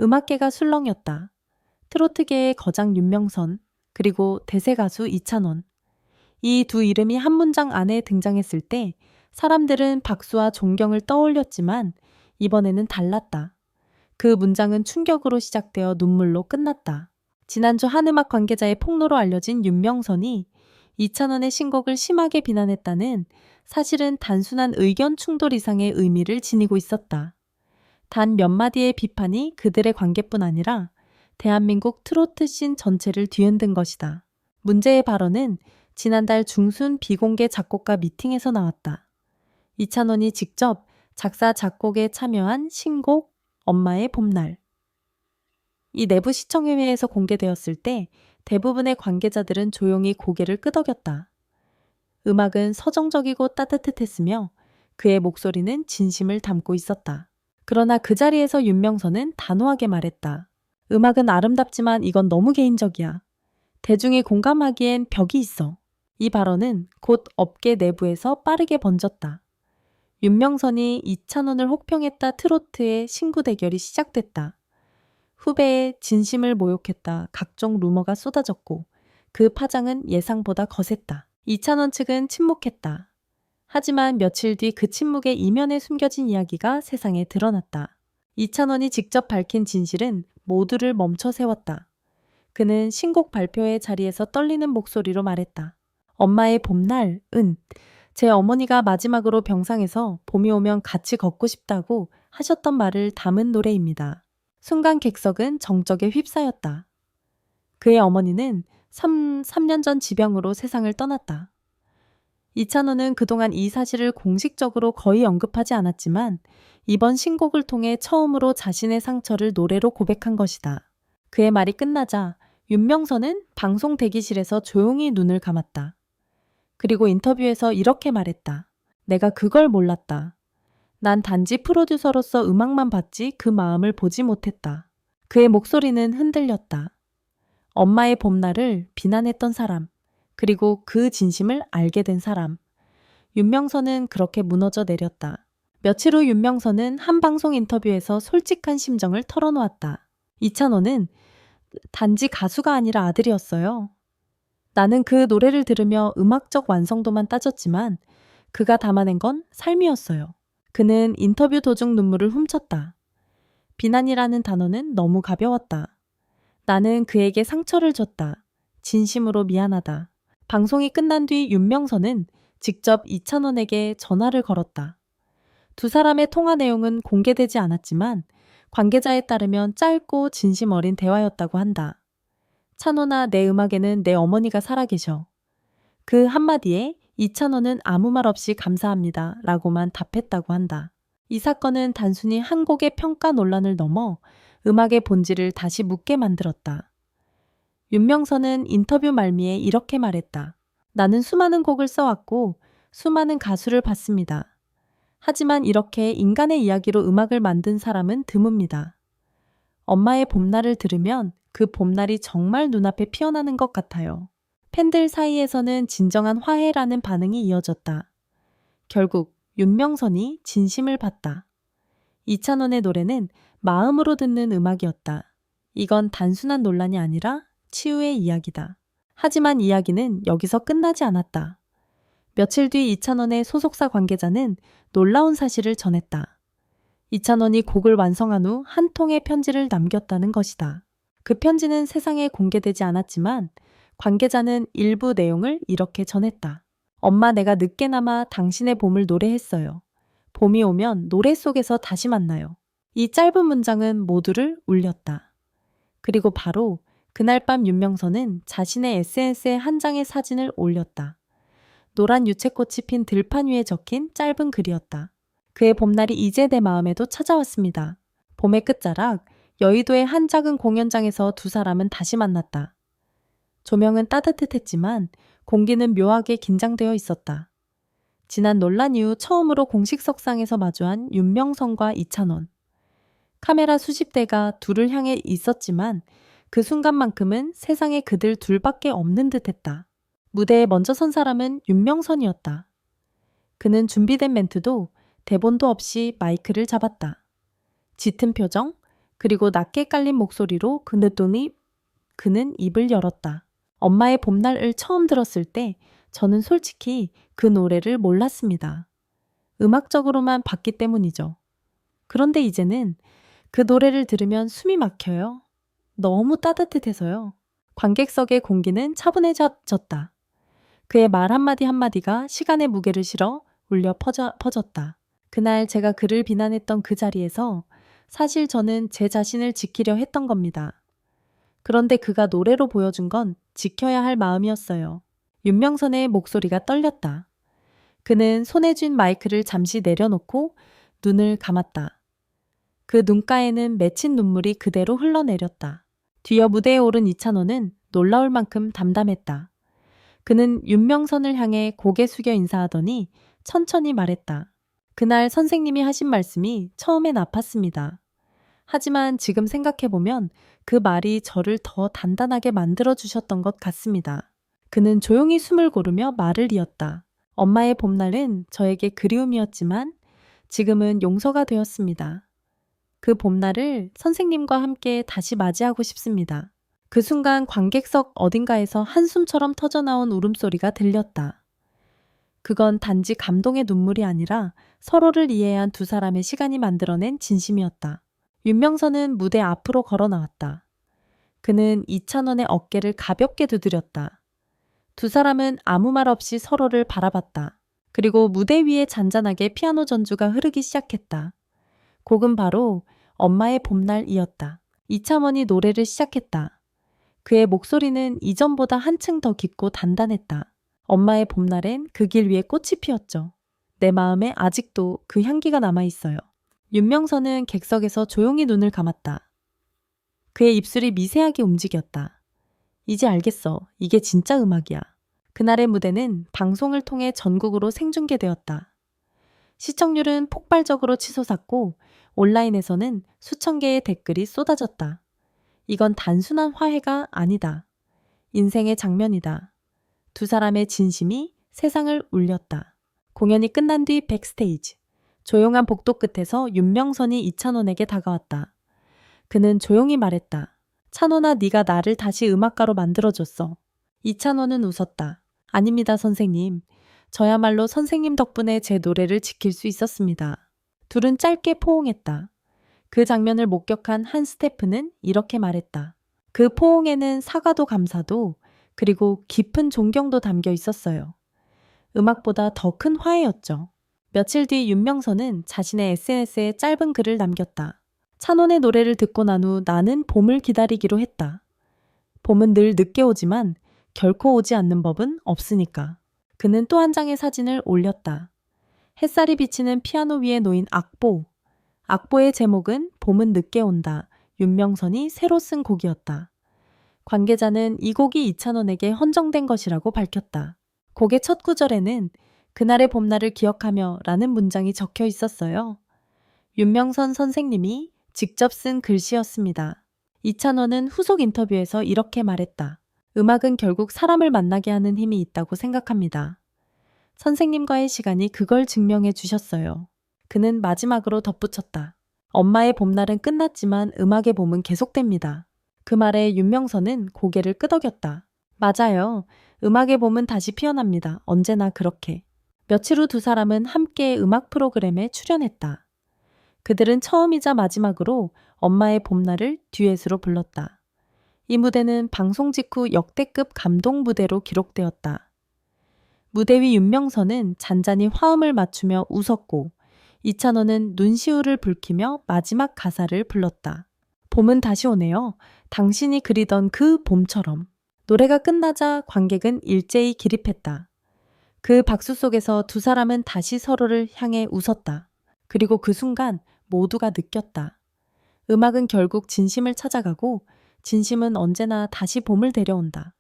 음악계가 술렁였다. 트로트계의 거장 윤명선, 그리고 대세 가수 이찬원. 이 두 이름이 한 문장 안에 등장했을 때 사람들은 박수와 존경을 떠올렸지만 이번에는 달랐다. 그 문장은 충격으로 시작되어 눈물로 끝났다. 지난주 한음악 관계자의 폭로로 알려진 윤명선이 이찬원의 신곡을 심하게 비난했다는 사실은 단순한 의견 충돌 이상의 의미를 지니고 있었다. 단 몇 마디의 비판이 그들의 관계뿐 아니라 대한민국 트로트 씬 전체를 뒤흔든 것이다. 문제의 발언은 지난달 중순 비공개 작곡가 미팅에서 나왔다. 이찬원이 직접 작사 작곡에 참여한 신곡 엄마의 봄날. 이 내부 시청회의에서 공개되었을 때 대부분의 관계자들은 조용히 고개를 끄덕였다. 음악은 서정적이고 따뜻했으며 그의 목소리는 진심을 담고 있었다. 그러나 그 자리에서 윤명선은 단호하게 말했다. 음악은 아름답지만 이건 너무 개인적이야. 대중이 공감하기엔 벽이 있어. 이 발언은 곧 업계 내부에서 빠르게 번졌다. 윤명선이 이찬원을 혹평했다 트로트의 신구 대결이 시작됐다. 후배의 진심을 모욕했다 각종 루머가 쏟아졌고 그 파장은 예상보다 거셌다. 이찬원 측은 침묵했다. 하지만 며칠 뒤 그 침묵의 이면에 숨겨진 이야기가 세상에 드러났다. 이찬원이 직접 밝힌 진실은 모두를 멈춰 세웠다. 그는 신곡 발표회 자리에서 떨리는 목소리로 말했다. 엄마의 봄날은 제 어머니가 마지막으로 병상에서 봄이 오면 같이 걷고 싶다고 하셨던 말을 담은 노래입니다. 순간 객석은 정적에 휩싸였다. 그의 어머니는 3년 전 지병으로 세상을 떠났다. 이찬원은 그동안 이 사실을 공식적으로 거의 언급하지 않았지만 이번 신곡을 통해 처음으로 자신의 상처를 노래로 고백한 것이다. 그의 말이 끝나자 윤명선은 방송 대기실에서 조용히 눈을 감았다. 그리고 인터뷰에서 이렇게 말했다. 내가 그걸 몰랐다. 난 단지 프로듀서로서 음악만 봤지 그 마음을 보지 못했다. 그의 목소리는 흔들렸다. 엄마의 봄날을 비난했던 사람, 그리고 그 진심을 알게 된 사람. 윤명선은 그렇게 무너져 내렸다. 며칠 후 윤명선은 한 방송 인터뷰에서 솔직한 심정을 털어놓았다. 이찬원은 단지 가수가 아니라 아들이었어요. 나는 그 노래를 들으며 음악적 완성도만 따졌지만 그가 담아낸 건 삶이었어요. 그는 인터뷰 도중 눈물을 훔쳤다. 비난이라는 단어는 너무 가벼웠다. 나는 그에게 상처를 줬다. 진심으로 미안하다. 방송이 끝난 뒤 윤명선은 직접 이찬원에게 전화를 걸었다. 두 사람의 통화 내용은 공개되지 않았지만 관계자에 따르면 짧고 진심 어린 대화였다고 한다. 찬원아, 내 음악에는 내 어머니가 살아계셔. 그 한마디에 이찬원은 아무 말 없이 감사합니다 라고만 답했다고 한다. 이 사건은 단순히 한 곡의 평가 논란을 넘어 음악의 본질을 다시 묻게 만들었다. 윤명선은 인터뷰 말미에 이렇게 말했다. 나는 수많은 곡을 써왔고 수많은 가수를 봤습니다. 하지만 이렇게 인간의 이야기로 음악을 만든 사람은 드뭅니다. 엄마의 봄날을 들으면 그 봄날이 정말 눈앞에 피어나는 것 같아요. 팬들 사이에서는 진정한 화해라는 반응이 이어졌다. 결국 윤명선이 진심을 봤다. 이찬원의 노래는 마음으로 듣는 음악이었다. 이건 단순한 논란이 아니라 치유의 이야기다. 하지만 이야기는 여기서 끝나지 않았다. 며칠 뒤 이찬원의 소속사 관계자는 놀라운 사실을 전했다. 이찬원이 곡을 완성한 후 한 통의 편지를 남겼다는 것이다. 그 편지는 세상에 공개되지 않았지만 관계자는 일부 내용을 이렇게 전했다. 엄마, 내가 늦게나마 당신의 봄을 노래했어요. 봄이 오면 노래 속에서 다시 만나요. 이 짧은 문장은 모두를 울렸다. 그리고 바로 그날 밤 윤명선은 자신의 SNS에 한 장의 사진을 올렸다. 노란 유채꽃이 핀 들판 위에 적힌 짧은 글이었다. 그의 봄날이 이제 내 마음에도 찾아왔습니다. 봄의 끝자락, 여의도의 한 작은 공연장에서 두 사람은 다시 만났다. 조명은 따뜻했지만 공기는 묘하게 긴장되어 있었다. 지난 논란 이후 처음으로 공식석상에서 마주한 윤명선과 이찬원. 카메라 수십 대가 둘을 향해 있었지만 그 순간만큼은 세상에 그들 둘밖에 없는 듯했다. 무대에 먼저 선 사람은 윤명선이었다. 그는 준비된 멘트도 대본도 없이 마이크를 잡았다. 짙은 표정, 그리고 낮게 깔린 목소리로 그랬더니 그는 입을 열었다. 엄마의 봄날을 처음 들었을 때 저는 솔직히 그 노래를 몰랐습니다. 음악적으로만 봤기 때문이죠. 그런데 이제는 그 노래를 들으면 숨이 막혀요. 너무 따뜻해서요. 관객석의 공기는 차분해졌다. 그의 말 한마디 한마디가 시간의 무게를 실어 울려 퍼졌다. 그날 제가 그를 비난했던 그 자리에서 사실 저는 제 자신을 지키려 했던 겁니다. 그런데 그가 노래로 보여준 건 지켜야 할 마음이었어요. 윤명선의 목소리가 떨렸다. 그는 손에 쥔 마이크를 잠시 내려놓고 눈을 감았다. 그 눈가에는 맺힌 눈물이 그대로 흘러내렸다. 뒤어 무대에 오른 이찬원은 놀라울 만큼 담담했다. 그는 윤명선을 향해 고개 숙여 인사하더니 천천히 말했다. 그날 선생님이 하신 말씀이 처음엔 아팠습니다. 하지만 지금 생각해보면 그 말이 저를 더 단단하게 만들어주셨던 것 같습니다. 그는 조용히 숨을 고르며 말을 이었다. 엄마의 봄날은 저에게 그리움이었지만 지금은 용서가 되었습니다. 그 봄날을 선생님과 함께 다시 맞이하고 싶습니다. 그 순간 관객석 어딘가에서 한숨처럼 터져나온 울음소리가 들렸다. 그건 단지 감동의 눈물이 아니라 서로를 이해한 두 사람의 시간이 만들어낸 진심이었다. 윤명선은 무대 앞으로 걸어 나왔다. 그는 이찬원의 어깨를 가볍게 두드렸다. 두 사람은 아무 말 없이 서로를 바라봤다. 그리고 무대 위에 잔잔하게 피아노 전주가 흐르기 시작했다. 곡은 바로 엄마의 봄날이었다. 이찬원이 노래를 시작했다. 그의 목소리는 이전보다 한층 더 깊고 단단했다. 엄마의 봄날엔 그 길 위에 꽃이 피었죠. 내 마음에 아직도 그 향기가 남아있어요. 윤명선은 객석에서 조용히 눈을 감았다. 그의 입술이 미세하게 움직였다. 이제 알겠어. 이게 진짜 음악이야. 그날의 무대는 방송을 통해 전국으로 생중계되었다. 시청률은 폭발적으로 치솟았고 온라인에서는 수천 개의 댓글이 쏟아졌다. 이건 단순한 화해가 아니다. 인생의 장면이다. 두 사람의 진심이 세상을 울렸다. 공연이 끝난 뒤 백스테이지. 조용한 복도 끝에서 윤명선이 이찬원에게 다가왔다. 그는 조용히 말했다. 찬원아, 네가 나를 다시 음악가로 만들어줬어. 이찬원은 웃었다. 아닙니다, 선생님. 저야말로 선생님 덕분에 제 노래를 지킬 수 있었습니다. 둘은 짧게 포옹했다. 그 장면을 목격한 한 스태프는 이렇게 말했다. 그 포옹에는 사과도 감사도 그리고 깊은 존경도 담겨 있었어요. 음악보다 더 큰 화해였죠. 며칠 뒤 윤명선은 자신의 SNS에 짧은 글을 남겼다. 찬원의 노래를 듣고 난 후 나는 봄을 기다리기로 했다. 봄은 늘 늦게 오지만 결코 오지 않는 법은 없으니까. 그는 또 한 장의 사진을 올렸다. 햇살이 비치는 피아노 위에 놓인 악보. 악보의 제목은 봄은 늦게 온다. 윤명선이 새로 쓴 곡이었다. 관계자는 이 곡이 이찬원에게 헌정된 것이라고 밝혔다. 곡의 첫 구절에는 그날의 봄날을 기억하며 라는 문장이 적혀 있었어요. 윤명선 선생님이 직접 쓴 글씨였습니다. 이찬원은 후속 인터뷰에서 이렇게 말했다. 음악은 결국 사람을 만나게 하는 힘이 있다고 생각합니다. 선생님과의 시간이 그걸 증명해 주셨어요. 그는 마지막으로 덧붙였다. 엄마의 봄날은 끝났지만 음악의 봄은 계속됩니다. 그 말에 윤명선은 고개를 끄덕였다. 맞아요. 음악의 봄은 다시 피어납니다. 언제나 그렇게. 며칠 후 두 사람은 함께 음악 프로그램에 출연했다. 그들은 처음이자 마지막으로 엄마의 봄날을 듀엣으로 불렀다. 이 무대는 방송 직후 역대급 감동 무대로 기록되었다. 무대 위 윤명선은 잔잔히 화음을 맞추며 웃었고 이찬원은 눈시울을 붉히며 마지막 가사를 불렀다. 봄은 다시 오네요. 당신이 그리던 그 봄처럼. 노래가 끝나자 관객은 일제히 기립했다. 그 박수 속에서 두 사람은 다시 서로를 향해 웃었다. 그리고 그 순간 모두가 느꼈다. 음악은 결국 진심을 찾아가고 진심은 언제나 다시 봄을 데려온다.